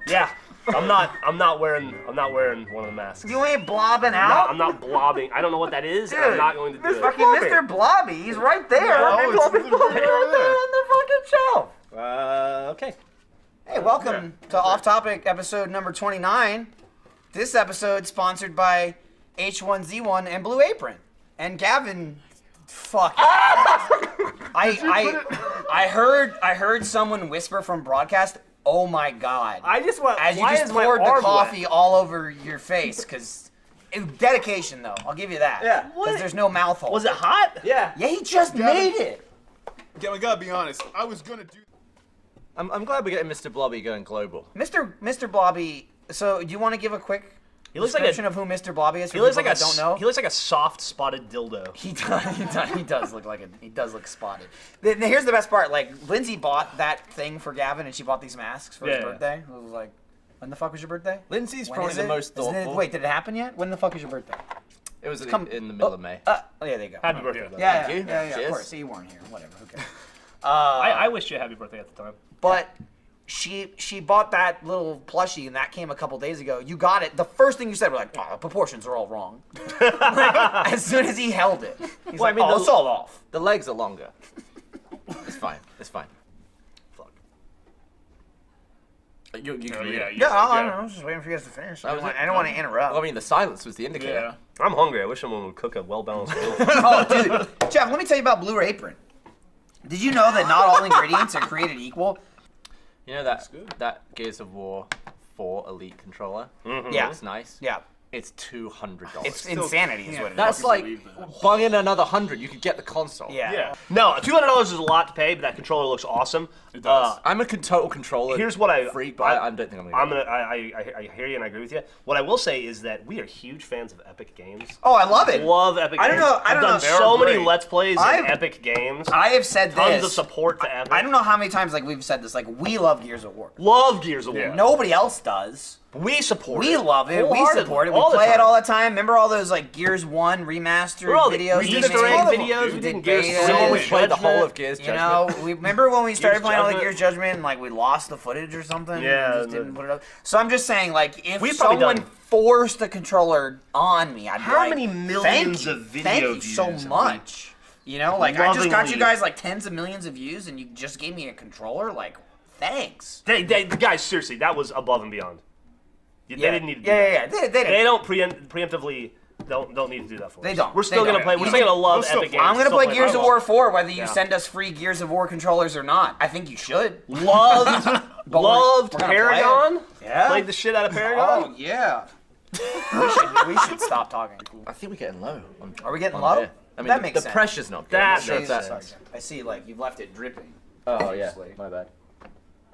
Yeah. I'm not wearing one of the masks. You ain't blobbing No, out? I'm not blobbing. I don't know what that is, and I'm not going to do it. Fucking Mr. Blobby, he's right there. Oh, it's right there on the fucking shelf. Okay. Hey, welcome to Off Topic episode number 29. This episode sponsored by H1Z1 and Blue Apron. And Gavin, fuck. I heard someone whisper from broadcast, "Oh my god." I just want. As you why just is my poured the arm coffee wet? all over your face, because dedication though, I'll give you that. Yeah. Because there's no mouth hole. Was it hot? Yeah, he just made it. Yeah, I gotta be honest. I was gonna do. I'm glad we're getting Mr. Blobby going global. Mr. Blobby, so do you want to give a quick looks like description of who Mr. Blobby is for He looks people like that don't know? He looks like a soft spotted dildo. He does look like he does look spotted. Here's the best part. Like, Lindsay bought that thing for Gavin, and she bought these masks for his birthday. It was like, when the fuck was your birthday? Lindsay's When probably is the it? most Isn't it- thoughtful. Wait, did it happen yet? When the fuck is your birthday? It was Come- in the middle of May. Oh, yeah, there you go. Happy birthday. though. Yeah, Thank you. yeah, of Cheers. course. So you weren't here. Whatever. Okay. I wished you a happy birthday at the time. But she bought that little plushie, and that came a couple days ago. You got it. The first thing you said was like, "Oh, the proportions are all wrong." Like, as soon as he held it, he's like, "Oh, it's all off." The legs are longer. It's fine. It's fine. Fuck. You can read it. Yeah, I don't know. I was just waiting for you guys to finish. I was it? don't want to interrupt. Well, I mean, the silence was the indicator. Yeah. I'm hungry. I wish someone would cook a well-balanced meal. Oh, dude. Jeff, let me tell you about Blue Apron. Did you know that not all ingredients are created equal? You know that Gears of War 4 Elite controller? Yeah. It's nice. Yeah. It's $200. It's insanity is what it is. That's like buying another 100. You could get the console. Yeah. Yeah. No, $200 is a lot to pay, but that controller looks awesome. It does. I'm a total controller. Here's what I freak, but I don't think I'm gonna. I hear you and I agree with you. What I will say is that we are huge fans of Epic Games. Oh, I love it. Love Epic I don't Games. know- I don't I've know. done so They're many great. Let's Plays in I've- Epic Games. I have said Tons this. of support to Epic. I don't know how many times like we've said this. Like, we love Gears of War. Love Gears of War. Yeah. Nobody else does. We support We it. love it. We Wholeheartedly. support it. We All the play it time. all the time. Remember all those like Gears 1 remastered Bro, videos? we we Easter made? egg all of them, videos. dude. We We did did Gears beta. of Someone War. would play the whole of Judgment. Gears You Judgment. know, we remember when we started Gears playing all the Judgment. Gears Judgment and like we lost the footage or something. Yeah, and just didn't put it up. So I'm just saying, like, if We've probably someone done- forced a controller on me, I'd be How like, many thank millions you, of video thank you views so have we- much. You know, like I just got you Lovingly. guys like tens of millions of views, and you just gave me a controller. Like, thanks. Guys, seriously, that was above and beyond. They didn't need to do Yeah. that. They didn't. They don't preemptively don't need to do that for us. They don't. We're still They gonna don't. play. We're You still can- gonna love we'll still Epic play. Games. I'm gonna Still play Gears of War 4, whether you Yeah. send us free Gears of War controllers or not. I think you should. Loved But loved we're gonna play Paragon. it. Yeah. Played the shit out of Paragon. Oh yeah. we should stop talking. I think we're getting low. Are we getting on low? here. I mean, That the, makes the sense. pressure's not good. That I'm not sure if makes that- sense. I see, like you've left it dripping. Oh yeah, Previously. my bad.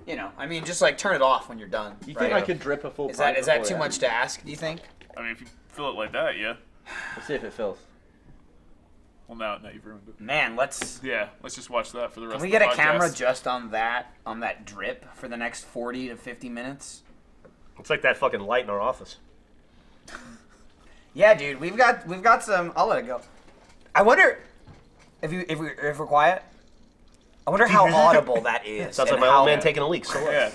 You know, I mean, just like turn it off when you're done. You right? think I could drip a full? Is that pint before too we much end? to ask? Do you think? I mean, if you feel it like that, yeah. Let's see if it fills. Well, now you've ruined it. Man, let's. Yeah, let's just watch that for the rest Can we of the get a podcast. camera just on that drip for the next 40 to 50 minutes? It's like that fucking light in our office. Yeah, dude, we've got some. I'll let it go. I wonder if we're quiet. I wonder how audible that is. Sounds like and my how- old man taking a leak. So what? Yeah.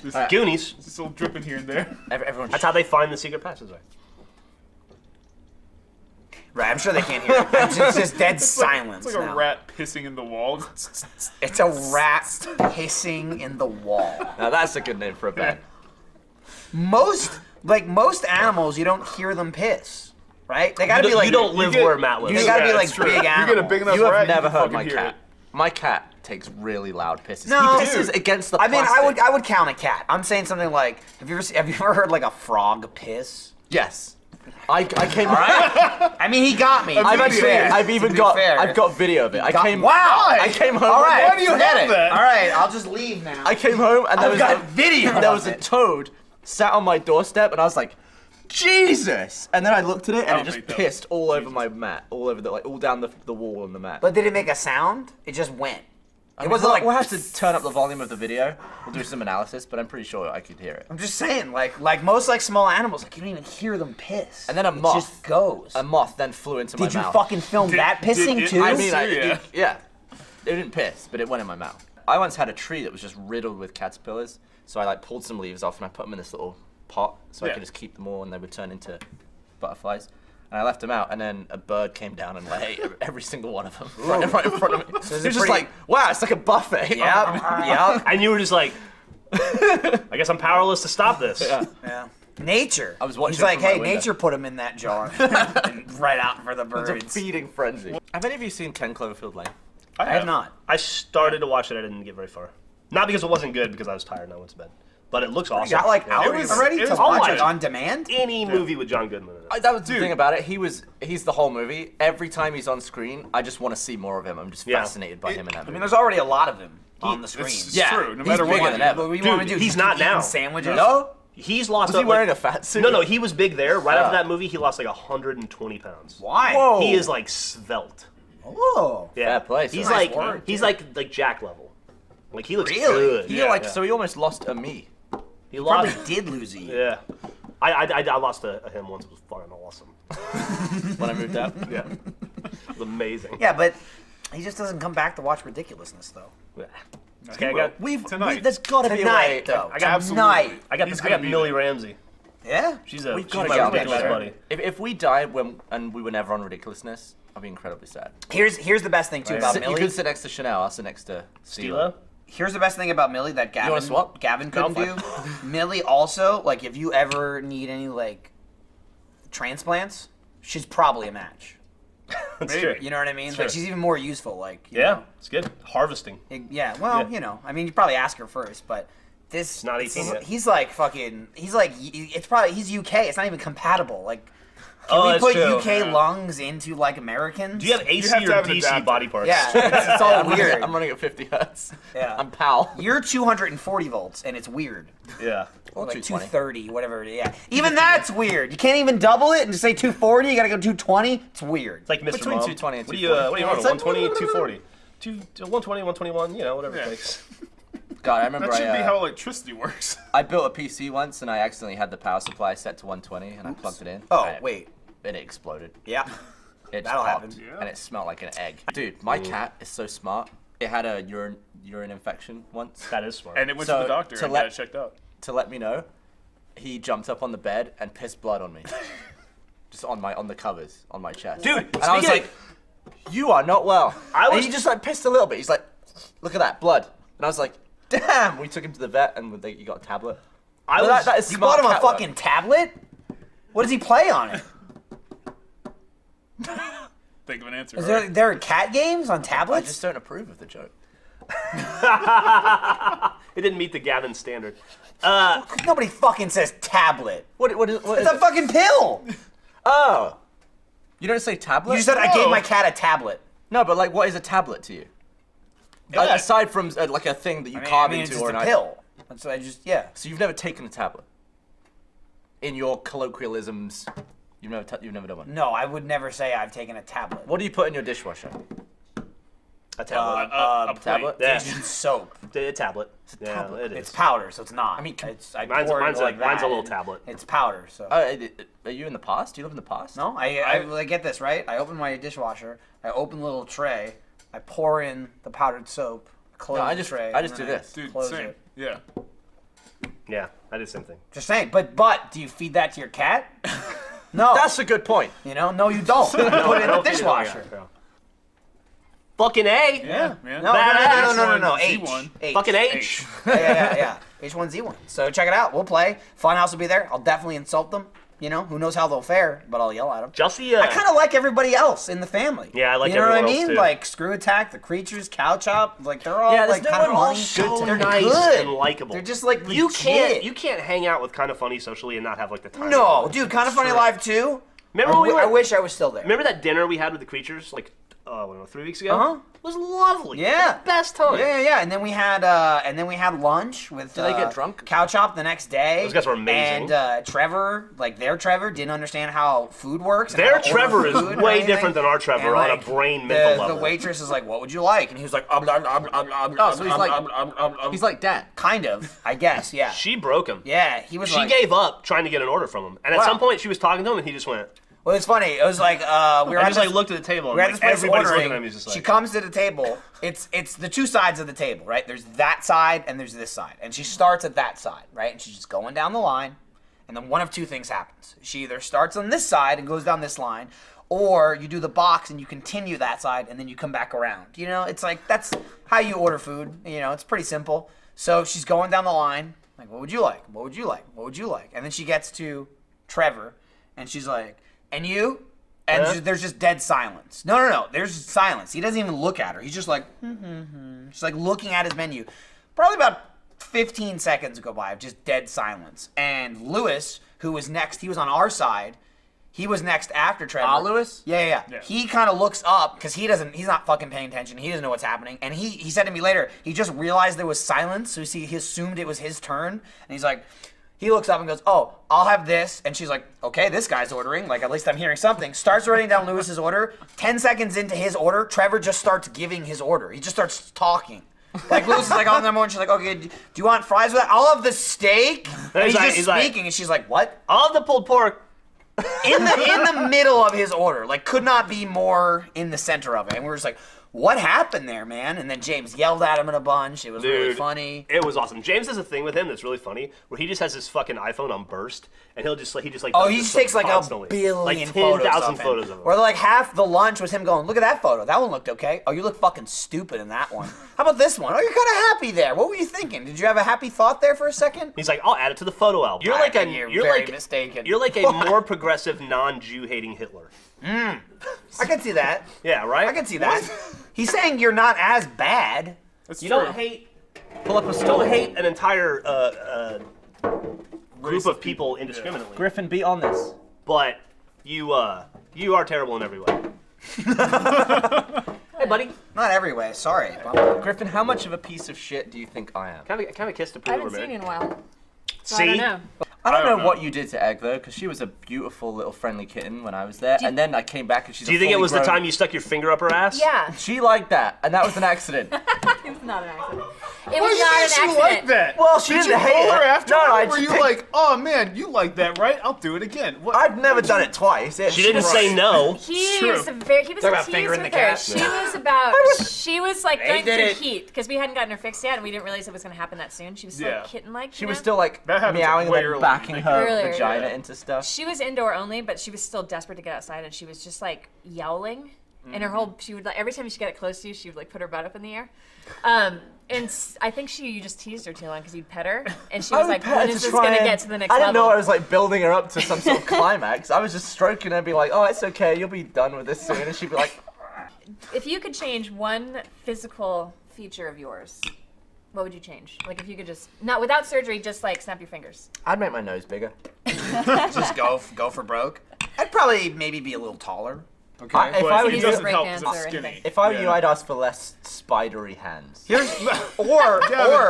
Just, Goonies. just a little dripping here and there. Everyone. That's how they find the secret passageway. Right, I'm sure they can't hear it. It's just dead silence. It's like now. a rat pissing in the wall. It's a rat hissing in the wall. Now that's a good name for a band. Most animals, you don't hear them piss, right? They gotta be like You don't live get- where Matt lives. They gotta be Yeah, like it's true. big You get a animals. big enough You have rat, never you can heard my fucking hear cat. My cat takes really loud pisses. No. He pisses against the I mean, plastic. I would count a cat. I'm saying something like, have you ever heard like a frog piss? Yes. I came. I mean, he got me. I've to be actually, fair. I've even To be got, fair. I've got video of it. I came. Wow! I came home. All right, Why do you forget have it. that? All right, I'll just leave now. I came home and there I've was got a video There of was a it. toad sat on my doorstep, and I was like, Jesus! And then I looked at it, and don't it just think that pissed was all over Jesus. my mat, all over all down the wall on the mat. But did it make a sound? It just went. I It mean, wasn't like. we'll have to turn up the volume of the video. We'll do some analysis, but I'm pretty sure I could hear it. I'm just saying, like most like small animals, like you don't even hear them piss. And then a It moth. just goes. A moth then flew into my Did you mouth. fucking film that did pissing it- too? I mean, Yeah. yeah. It didn't piss, but it went in my mouth. I once had a tree that was just riddled with caterpillars. So I like pulled some leaves off and I put them in this little pot so I Yeah. could just keep them all and they would turn into butterflies. And I left them out, and then a bird came down and ate every single one of them right in front of me. So is it it was just pretty- like, wow, it's like a buffet. Yep. And you were just like, I guess I'm powerless to stop this. Yeah. Yeah. Nature. I was watching He's like, from my hey, window. nature put him in that jar. And right out for the It's a birds. feeding frenzy. Have any of you seen 10 Cloverfield Lane? I have not. I started to watch it. I didn't get very far. Not because it wasn't good, because I was tired and I went to bed. But it looks awesome. You got like Yeah. hours already it to was watch awesome. it on demand? Any movie with John Goodman in it. That was the thing about it. He's the whole movie. Every time he's on screen, I just want to see more of him. I'm just Yeah. fascinated by him in that I movie. mean, there's already a lot of him on the screen. It's Yeah, true. No he's matter bigger what. than ever. What do you Dude, want me to do? he's Just not keep eating now. Sandwiches? No? He's lost. Was he like- wearing a fat suit? No, he was big there. Right Yeah. after that movie, he lost like 120 pounds. Why? Whoa. He is like svelte. Oh. Yeah, Fair play, He's sir. like Nice work, he's yeah. like Jack level. Like he looks Really? good. He Yeah. so he almost lost a me He Probably lost. did lose you. Yeah. I lost to him once. It was fucking awesome. when I moved out. Yeah. It was amazing. Yeah, but he just doesn't come back to watch ridiculousness, though. Yeah. He Okay, I will. got Tonight. There's got to be a way. Tonight, though. I got Absolutely. Tonight. I got He's I gonna got be Millie there. Ramsey. Yeah? She's We've she's got to my get on ridiculous that. buddy. If we died and we were never on ridiculousness, I'd be incredibly sad. Here's the best thing, too, about You Millie. could sit next to Chanel, I'll sit next to Stila. Here's the best thing about Millie that Gavin wanna swap? Gavin No, couldn't do. Millie also, like, if you ever need any like transplants, she's probably a match. That's Maybe. true. You know what I mean? Sure. Like she's even more useful. Like you Yeah, know. it's good. Harvesting. Yeah. Well, Yeah. you know, I mean, you probably ask her first, but this It's not 18 yet. He's like fucking. He's like it's probably he's UK. It's not even compatible. Like. Can Oh, we that's put true. UK Yeah. lungs into like Americans? Do you have AC have to or have an DC adapter. body parts? Yeah, it's all weird. I'm running at 50 hertz. Yeah. I'm PAL. You're 240 volts, and it's weird. Yeah. Or Like 220. 230, whatever it is. Yeah. Even that's weird. You can't even double it and just say 240. You gotta go 220. It's weird. It's like Mr. Between Mom. 220 and What do you what do you want? It's like- 120, 240. 120, 121, you know, whatever Yeah. it takes. God, I remember That should be I, how electricity works. I built a PC once and I accidentally had the power supply set to 120 and I plugged it in. Oh, and wait. And it exploded. Yeah. It just That'll popped, happen. Yeah. and it smelled like an egg. Dude, my cat is so smart. It had a urine infection once. That is smart. And it went So, to the doctor to and let- got it checked out. To let me know, he jumped up on the bed and pissed blood on me. Just on the covers, on my chest. Dude, and I was speaking like, you are not well. I was- And he just like pissed a little bit. He's like, look at that, blood. And I was like, damn. We took him to the vet and you got a tablet. I But was, that is You smart bought him a cat work. fucking tablet? What does he play on it? Think of an answer. Is right? there are cat games on I tablets? just don't approve of the joke. it didn't meet the Gavin standard. Nobody fucking says tablet. What is It's a fucking pill. Oh. You don't say tablet? You just said I gave No. my cat a tablet. No, but like, what is a tablet to you? Yeah. Aside from like a thing that you I mean, carve it's into just or a an pill. That's I just yeah. So you've never taken a tablet? In your colloquialisms, you've never done one? No, I would never say I've taken a tablet. What do you put in your dishwasher? A tablet. A plate. tablet? Yeah. Dish soap. A tablet. Yeah, tablet. it is. It's powder, so it's not. I mean, I mine's- pour it mine's a- like that, mine's a little and tablet. It's powder, so. Are you in the past? Do you live in the past? No, I get this right. I open my dishwasher. I open the little tray. I pour in the powdered soap. Close No, I the just- tray. I just and do then this. Dude, close same. it. Yeah. Yeah, I did the same thing. Just saying. But do you feed that to your cat? No. That's a good point. you know. No, you don't. You put it in the I don't think dishwasher. it- Fucking A. Yeah, man. No, Badass. no. H1, H. Z1. H. Fucking H. Yeah. H1Z1. So check it out. We'll play. Funhouse will be there. I'll definitely insult them. You know, who knows how they'll fare, but I'll yell at them. Jussie, I kind of like everybody else in the family. Yeah, I like You know what I everyone else, mean? too. Like Screw Attack, the Creatures, Cow Chop. Like they're all Yeah, there's like no kind of one all funny. so They're nice good. and likable. They're just like you legit. can't hang out with Kind of Funny socially and not have like the time. No, dude, Kind of Funny Live too. Remember when we were? I wish I was still there. Remember that dinner we had with the creatures like 3 weeks ago? Uh-huh. It was lovely. Yeah. The best time. Yeah. And then we had lunch with. Did they get drunk? Cow Chop the next day. Those guys were amazing. And Trevor, like their Trevor, didn't understand how food works. and Their how to order Trevor is food or way anything. different than our Trevor And, on a like, brain mental the level. The waitress is like, "What would you like?" And he was like, Oh, so he's like, he's like Dan. kind of, I guess, yeah. She broke him. Yeah, he was She like, gave up trying to get an order from him. And at Wow. some point she was talking to him and he just went, Well, it's funny. It was like we were I at just this, like looked at the table. we were at And, this like, place everybody's ordering. looking at me. Just like, She comes to the table. It's the two sides of the table, right? There's that side and there's this side, and she starts at that side, right? And she's just going down the line, and then one of two things happens. She either starts on this side and goes down this line, or you do the box and you continue that side and then you come back around. You know, it's like that's how you order food. You know, it's pretty simple. So she's going down the line, like, what would you like? What would you like? What would you like? And then she gets to Trevor, and she's like, and you? And there's just dead silence. No. There's silence. He doesn't even look at her. He's just like, She's like looking at his menu. Probably about 15 seconds go by of just dead silence. And Lewis, who was next, he was on our side. He was next after Trevor. Lewis? Yeah. He kind of looks up because he's not fucking paying attention. He doesn't know what's happening. And he said to me later, he just realized there was silence. So he assumed it was his turn. And he's like, he looks up and goes, oh, I'll have this. And she's like, okay, this guy's ordering. Like, at least I'm hearing something. Starts writing down Lewis's order. 10 seconds into his order, Trevor just starts giving his order. He just starts talking. Like, Lewis is like on the morning. She's like, okay, do you want fries with that? I'll have the steak. And he's just speaking. And she's like, what? I'll have the pulled pork. In the middle of his order. Like, could not be more in the center of it. And we were just like, what happened there, man? And then James yelled at him in a bunch. It was really funny. It was awesome. James has a thing with him that's really funny, where he just has his fucking iPhone on burst, and he just oh, does he this just takes like constantly. a billion like photos 10,000 of him. photos of him. Or like half the lunch was him going, look at that photo. That one looked okay. Oh, you look fucking stupid in that one. How about this one? Oh, you're kind of happy there. What were you thinking? Did you have a happy thought there for a second? He's like, I'll add it to the photo album. You're very mistaken. You're like a more progressive, non-Jew hating Hitler. I can see that. Yeah, right. I can see that. He's saying you're not as bad. That's You true. don't hate. Pull up a stool. Don't hate an entire group of people indiscriminately. Griffin, be on this. But you are terrible in every way. Hey, buddy. Not every way. Sorry. Griffin, how much of a piece of shit do you think I am? Can I have a kiss to I prove we're haven't seen you married? in a while. So See? I don't know. I don't don't know know. what you did to Egg though, because she was a beautiful little friendly kitten when I was there, and then I came back and she's. Do you think it was the time you stuck your finger up her ass? Yeah. She liked that, and that was an accident. It was not an accident. It Why was not an she accident. like that? Well, she Did didn't you hate pull her it. after? No, I Were just you picked- like, oh man, you like that, right? I'll do it again. What? I've never done it twice. She didn't say no. He true. was very. He was Talk a about tease fingering with the her. cat. She was about. She was like going did through it. heat because we hadn't gotten her fixed yet, and we didn't realize it was going to happen that soon. She was still Yeah. kitten-like. She you was know? still like That happens meowing way and then earlier backing than her Earlier, vagina yeah. into stuff. She was indoor only, but she was still desperate to get outside, and she was just like yowling. And her whole, she would like every time she got close to you, she would like put her butt up in the air. I think you just teased her too long because you'd pet her, and she was like, "When is this gonna get to the next I level?" didn't know I was like building her up to some sort of climax. I was just stroking her and be like, "Oh, it's okay, you'll be done with this soon," and she'd be like, If you could change one physical feature of yours, what would you change? Like if you could just not without surgery, just like snap your fingers. "I'd make my nose bigger." Just go for broke. I'd probably maybe be a little taller. Okay, if but I were it you- doesn't break help dance because or it's skinny. anything. If I were Yeah. you, I'd ask for less spidery hands. Here's or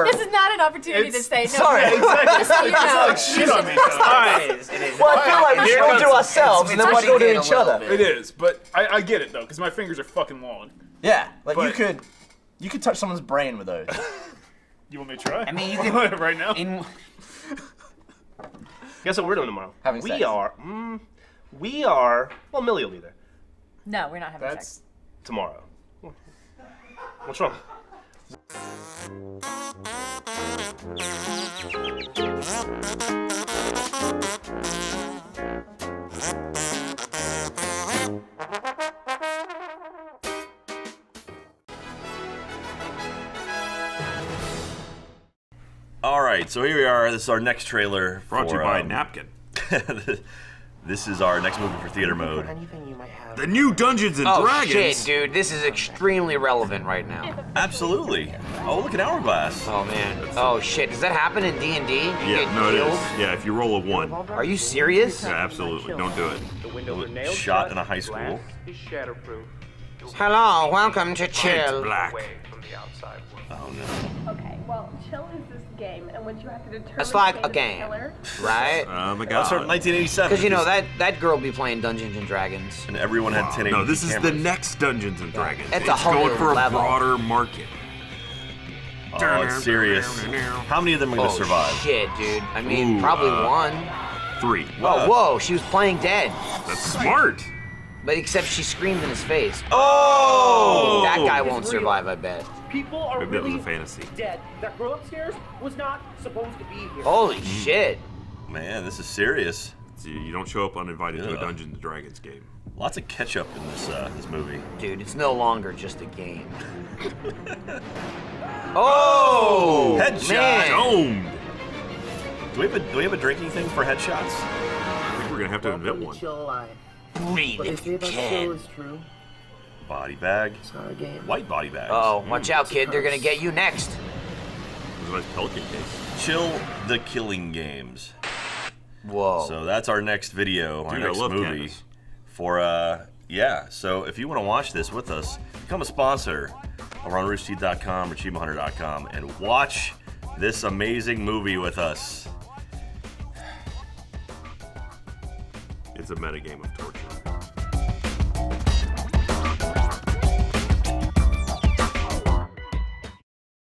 This is not an opportunity to It's- say no. Sorry. Exactly. Just so you know. Like shit on me. though. Alright, it is. Well, I feel like we Here should all comes- do ourselves, and then we it's should all do getting each a little other. bit. It is, but I get it though, because my fingers are fucking long. Yeah, like But- you could touch someone's brain with those. You want me to try? I mean, you could right now. Guess what we're doing tomorrow? Having sex. We are. Well, Millie will be there No, we're not having That's sex. tomorrow. What's wrong? All right, so here we are. This is our next trailer. Brought to you by Napkin. This is our next movie for theater mode. The new Dungeons and Oh Dragons. shit, dude, this is extremely relevant right now. Absolutely. Oh, look at Hourglass. Oh man. Oh shit, does that happen in D&D? You Yeah, get no, it killed? is. Yeah, if you roll a 1. Are you serious? Yeah, absolutely. Don't do it. Shot in a high school. Hello, welcome to Chill. Black. Oh no. Okay, well, chill is this game in which you have to determine It's like the a game. killer. Right? Oh my That's from god. 1987. Because you know that girl be playing Dungeons and Dragons. And everyone had 1080p No, this is the cameras. next Dungeons and Dragons. It's a It's whole going new for a level. broader market. Oh, it's serious. How many of them are gonna Oh survive? shit, dude. I mean, Ooh, probably uh, one. 3. Whoa, she was playing dead. That's smart. But except she screamed in his face. Oh! That guy won't It's real. survive, I bet. People are Maybe that was really a fantasy. dead. That girl upstairs was not supposed to be here. Holy shit. Man, this is serious. See, you don't show up uninvited to a Yeah. Dungeons and Dragons game. Lots of ketchup in this movie. Dude, it's no longer just a game. Oh! Headshot. Man. Domed. Do we have a drinking thing for headshots? I think we're gonna have to invent one. Read if you can. true. Body bag. It's not a game. White body bags. Oh, watch out, kid. They're gonna get you next. There's a nice Pelican case. Chill the Killing Games. Whoa. So that's our next video, our Dude, I next love movie. Candace. For yeah. So if you want to watch this with us, become a sponsor over on roosterteeth.com or achievemehunter.com and watch this amazing movie with us. It's a metagame of torture.